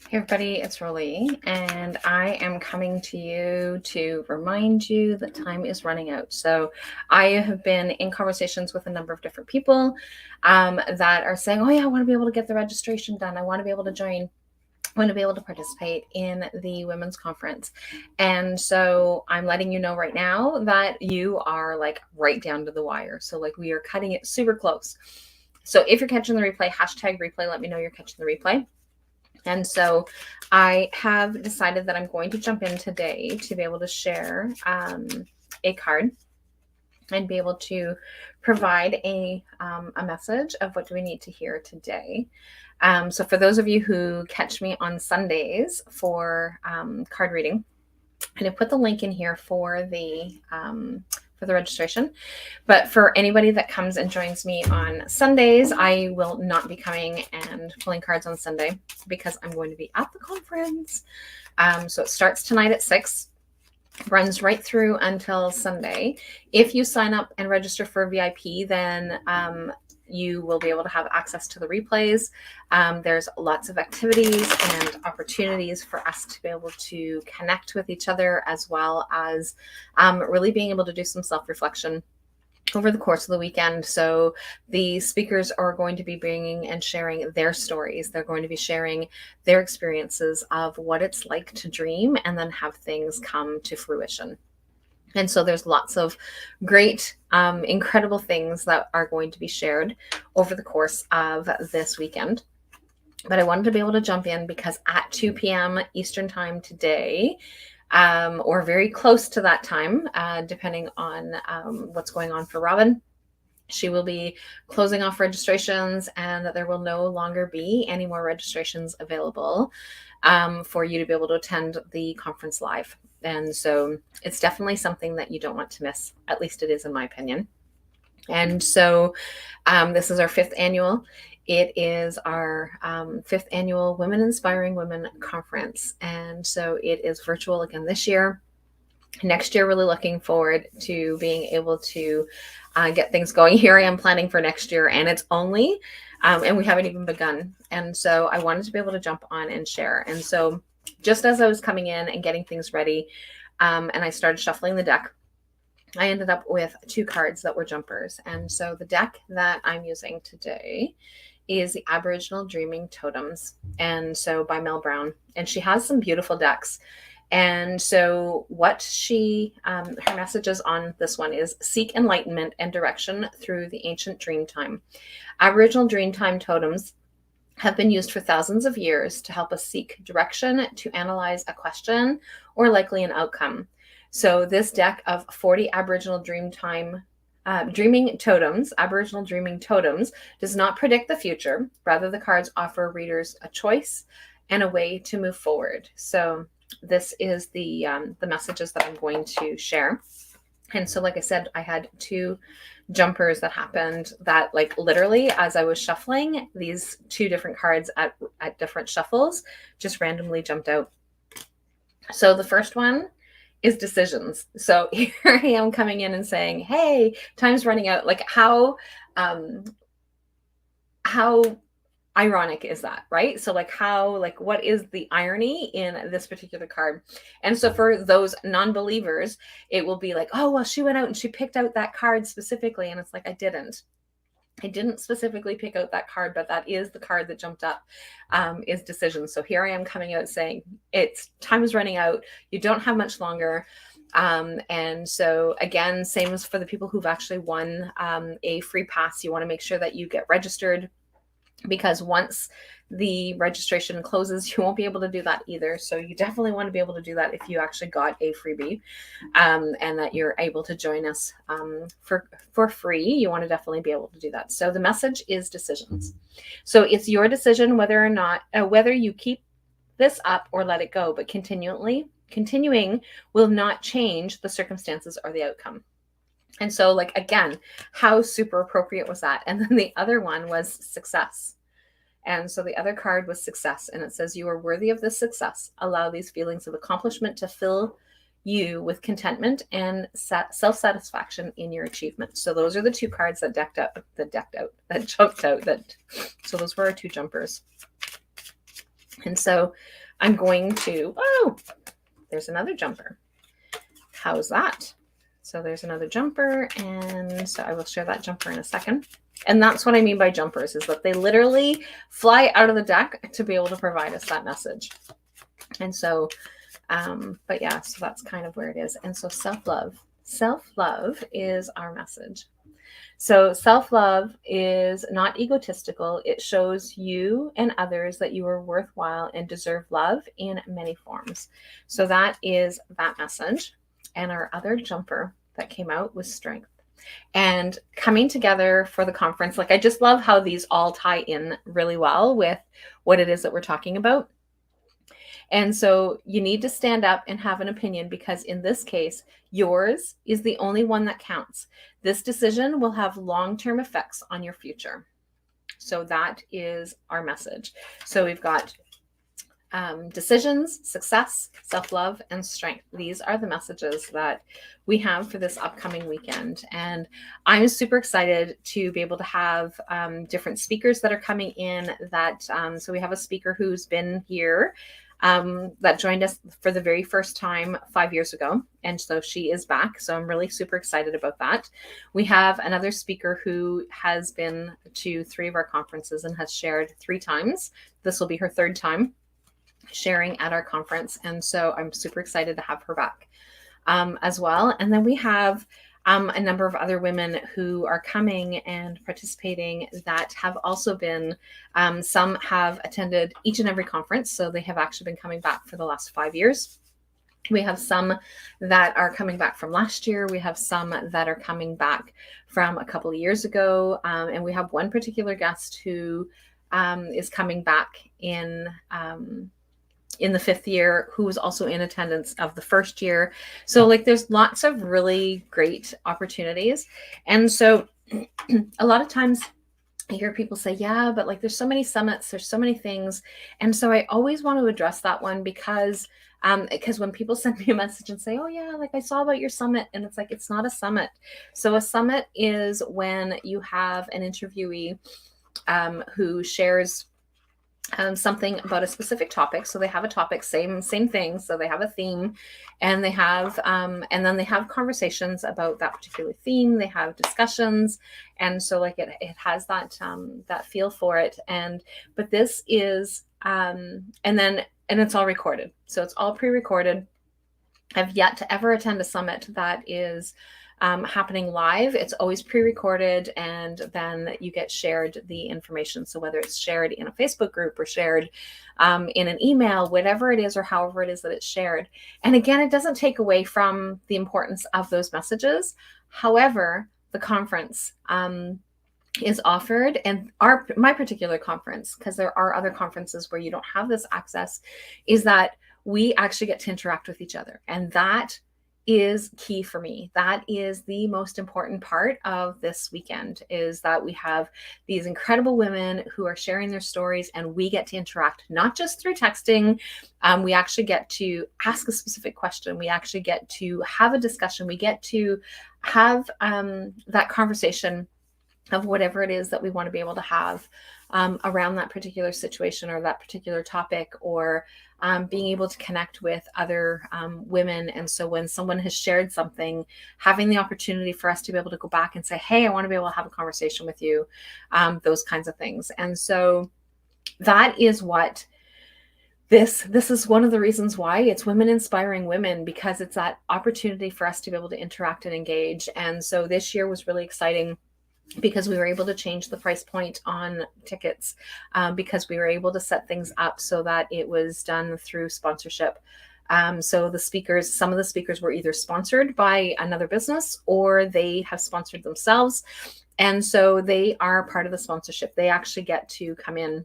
Hey everybody, it's Roly, and I am coming to you to remind you that time is running out. So I have been in conversations with a number of different people that are saying, oh yeah, I want to be able to get the registration done. I want to be able to join. I want to be able to participate in the women's conference. And so I'm letting you know right now that you are like right down to the wire. So like we are cutting it super close. So if you're catching the replay, hashtag replay, let me know you're catching the replay. And so I have decided that I'm going to jump in today to be able to share a card and be able to provide a message of what do we need to hear today. So for those of you who catch me on Sundays for card reading, I'm going to put the link in here for the registration. But for anybody that comes and joins me on Sundays, I will not be coming and pulling cards on Sunday because I'm going to be at the conference. So it starts tonight at 6, runs right through until Sunday. If you sign up and register for VIP, then you will be able to have access to the replays. There's lots of activities and opportunities for us to be able to connect with each other, as well as really being able to do some self-reflection over the course of the weekend. So the speakers are going to be bringing and sharing their stories. They're going to be sharing their experiences of what it's like to dream and then have things come to fruition. And so there's lots of great, incredible things that are going to be shared over the course of this weekend. But I wanted to be able to jump in because at 2 p.m. Eastern time today, or very close to that time, depending on what's going on for Robin, she will be closing off registrations, and there will no longer be any more registrations available for you to be able to attend the conference live. And so it's definitely something that you don't want to miss. At least it is, in my opinion. And so this is our 5th annual. It is our 5th annual Women Inspiring Women Conference. And so it is virtual again this year. Next year, really looking forward to being able to get things going. Here I am planning for next year, and it's only, and we haven't even begun. And so I wanted to be able to jump on and share. And so just as I was coming in and getting things ready, and I started shuffling the deck, I ended up with 2 cards that were jumpers. And so the deck that I'm using today is the Aboriginal Dreaming Totems, and so by Mel Brown. And she has some beautiful decks. And so what her messages on this one is: seek enlightenment and direction through the ancient dream time. Aboriginal dream time totems have been used for thousands of years to help us seek direction, to analyze a question, or likely an outcome. So this deck of 40 Aboriginal dreaming totems, Aboriginal dreaming totems, does not predict the future. Rather, the cards offer readers a choice and a way to move forward. So this is the messages that I'm going to share. And so, like I said, I had 2 jumpers that happened that, like, literally as I was shuffling, these 2 different cards at different shuffles just randomly jumped out. So the first one is decisions. So here I am coming in and saying, hey, time's running out. Like, how ironic is that, right? So what is the irony in this particular card? And so for those non-believers, it will be like, oh, well, she went out and she picked out that card specifically. And it's like, I didn't specifically pick out that card, but that is the card that jumped up, is decisions. So here I am coming out saying, time is running out. You don't have much longer. And so again, same as for the people who've actually won a free pass, you want to make sure that you get registered, because once the registration closes, you won't be able to do that either. So you definitely want to be able to do that if you actually got a freebie, and that you're able to join us for free. You want to definitely be able to do that. So the message is decisions. So it's your decision whether or not, whether you keep this up or let it go, but continuing will not change the circumstances or the outcome. And so, like, again, how super appropriate was that? And then the other one was success. And so the other card was success. And it says, you are worthy of this success. Allow these feelings of accomplishment to fill you with contentment and self-satisfaction in your achievement. So those are the 2 cards that jumped out. So those were our 2 jumpers. And so I'm going to, oh, there's another jumper. How's that? So there's another jumper, and so I will share that jumper in a second. And that's what I mean by jumpers, is that they literally fly out of the deck to be able to provide us that message. And so, but yeah, so that's kind of where it is. And so self-love is our message. So self-love is not egotistical. It shows you and others that you are worthwhile and deserve love in many forms. So that is that message. And our other jumper that came out was strength. And coming together for the conference, like I just love how these all tie in really well with what it is that we're talking about. And so you need to stand up and have an opinion, because in this case, yours is the only one that counts. This decision will have long-term effects on your future. So that is our message. So we've got decisions, success, self-love, and strength. These are the messages that we have for this upcoming weekend. And I'm super excited to be able to have different speakers that are coming in that, so we have a speaker who's been here that joined us for the very first time 5 years ago. And so she is back. So I'm really super excited about that. We have another speaker who has been to 3 of our conferences and has shared 3 times. This will be her 3rd time sharing at our conference. And so I'm super excited to have her back as well. And then we have a number of other women who are coming and participating that have also been, some have attended each and every conference. So they have actually been coming back for the last 5 years. We have some that are coming back from last year. We have some that are coming back from a couple of years ago. And we have one particular guest who is coming back in the 5th year, who was also in attendance of the 1st year. So like there's lots of really great opportunities. And so a lot of times I hear people say, yeah, but like there's so many summits, there's so many things. And so I always want to address that one, because when people send me a message and say, oh yeah, like I saw about your summit, and it's like, it's not a summit. So a summit is when you have an interviewee who shares something about a specific topic. So they have a topic, same thing. So they have a theme, and they have, and then they have conversations about that particular theme. They have discussions. And so like it has that, that feel for it. But this is, and it's all recorded. So it's all pre-recorded. I've yet to ever attend a summit that is happening live. It's always pre-recorded, and then you get shared the information. So whether it's shared in a Facebook group or shared in an email, whatever it is, or however it is that it's shared. And again, it doesn't take away from the importance of those messages. However, the conference is offered, and my particular conference, because there are other conferences where you don't have this access, is that we actually get to interact with each other. And that is key for me. That is the most important part of this weekend, is that we have these incredible women who are sharing their stories, and we get to interact, not just through texting. We actually get to ask a specific question. We actually get to have a discussion. We get to have that conversation of whatever it is that we want to be able to have around that particular situation or that particular topic, or being able to connect with other women. And so when someone has shared something, having the opportunity for us to be able to go back and say, hey, I want to be able to have a conversation with you, those kinds of things. And so that is what this is one of the reasons why it's Women Inspiring Women, because it's that opportunity for us to be able to interact and engage. And so this year was really exciting, because we were able to change the price point on tickets, because we were able to set things up so that it was done through sponsorship. So some of the speakers were either sponsored by another business, or they have sponsored themselves. And so they are part of the sponsorship. They actually get to come in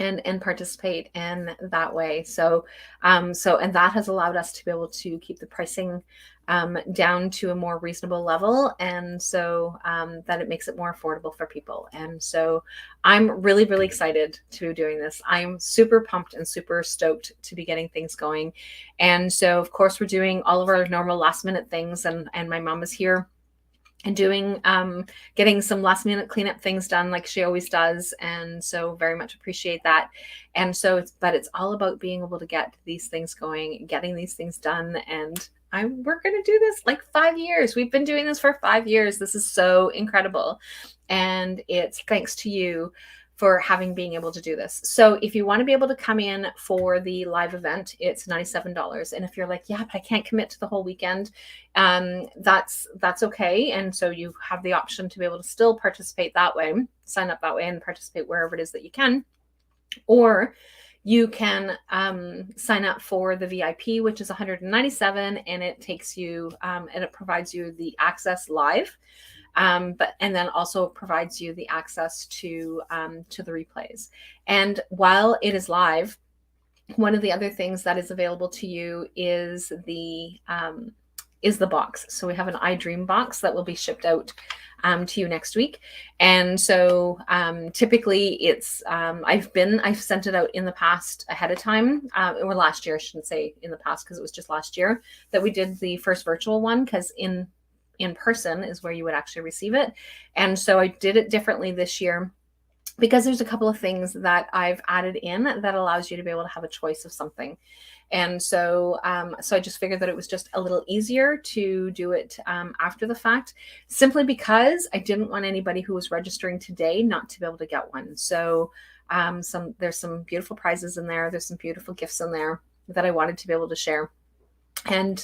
and participate in that way. So and that has allowed us to be able to keep the pricing down to a more reasonable level, and so that it makes it more affordable for people. And so I'm really, really excited to be doing this. I'm super pumped and super stoked to be getting things going. And so of course we're doing all of our normal last minute things, and my mom is here and doing getting some last minute cleanup things done like she always does, and so very much appreciate that. And so it's all about being able to get these things going, getting these things done. And we're going to do this like 5 years. We've been doing this for 5 years. This is so incredible, and it's thanks to you for being able to do this. So if you want to be able to come in for the live event, it's $97. And if you're like, yeah, but I can't commit to the whole weekend, that's okay. And so you have the option to be able to still participate that way, sign up that way and participate wherever it is that you can. Or you can sign up for the VIP, which is $197, and it takes you and it provides you the access live. And then also provides you the access to the replays. And while it is live, one of the other things that is available to you is the box. So we have an iDream box that will be shipped out to you next week. And so typically it's I've sent it out in the past ahead of time, or last year, I shouldn't say in the past because it was just last year that we did the first virtual one, because in person is where you would actually receive it. And so I did it differently this year because there's a couple of things that I've added in that allows you to be able to have a choice of something. And so I just figured that it was just a little easier to do it after the fact, simply because I didn't want anybody who was registering today not to be able to get one. So there's some beautiful prizes in there. There's some beautiful gifts in there that I wanted to be able to share. And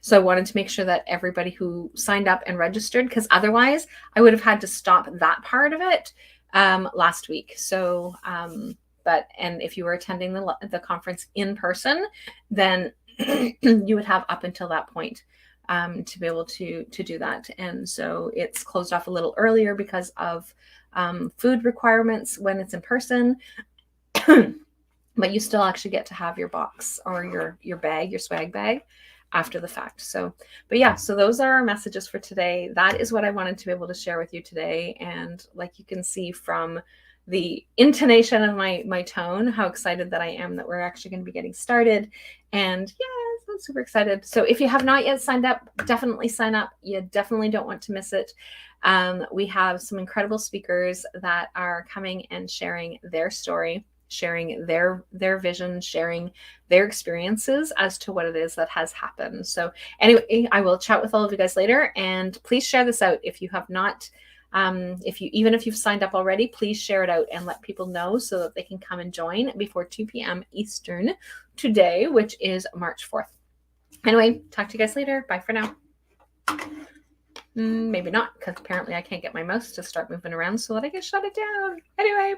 so I wanted to make sure that everybody who signed up and registered, because otherwise I would have had to stop that part of it last week. So, and if you were attending the conference in person, then you would have up until that point to be able to do that. And so it's closed off a little earlier because of food requirements when it's in person. But you still actually get to have your box or your bag, your swag bag, after the fact. So, but yeah, so those are our messages for today. That is what I wanted to be able to share with you today. And like you can see from the intonation of my tone, how excited that I am that we're actually going to be getting started. And yeah, I'm super excited. So if you have not yet signed up, definitely sign up. You definitely don't want to miss it. We have some incredible speakers that are coming and sharing their story, sharing their vision, sharing their experiences as to what it is that has happened. So anyway, I will chat with all of you guys later, and please share this out if you have not. Even if you've signed up already, please share it out and let people know so that they can come and join before 2 p.m. Eastern today, which is March 4th. Anyway, talk to you guys later. Bye for now. Maybe not, because apparently I can't get my mouse to start moving around so that I can shut it down. Anyway, bye.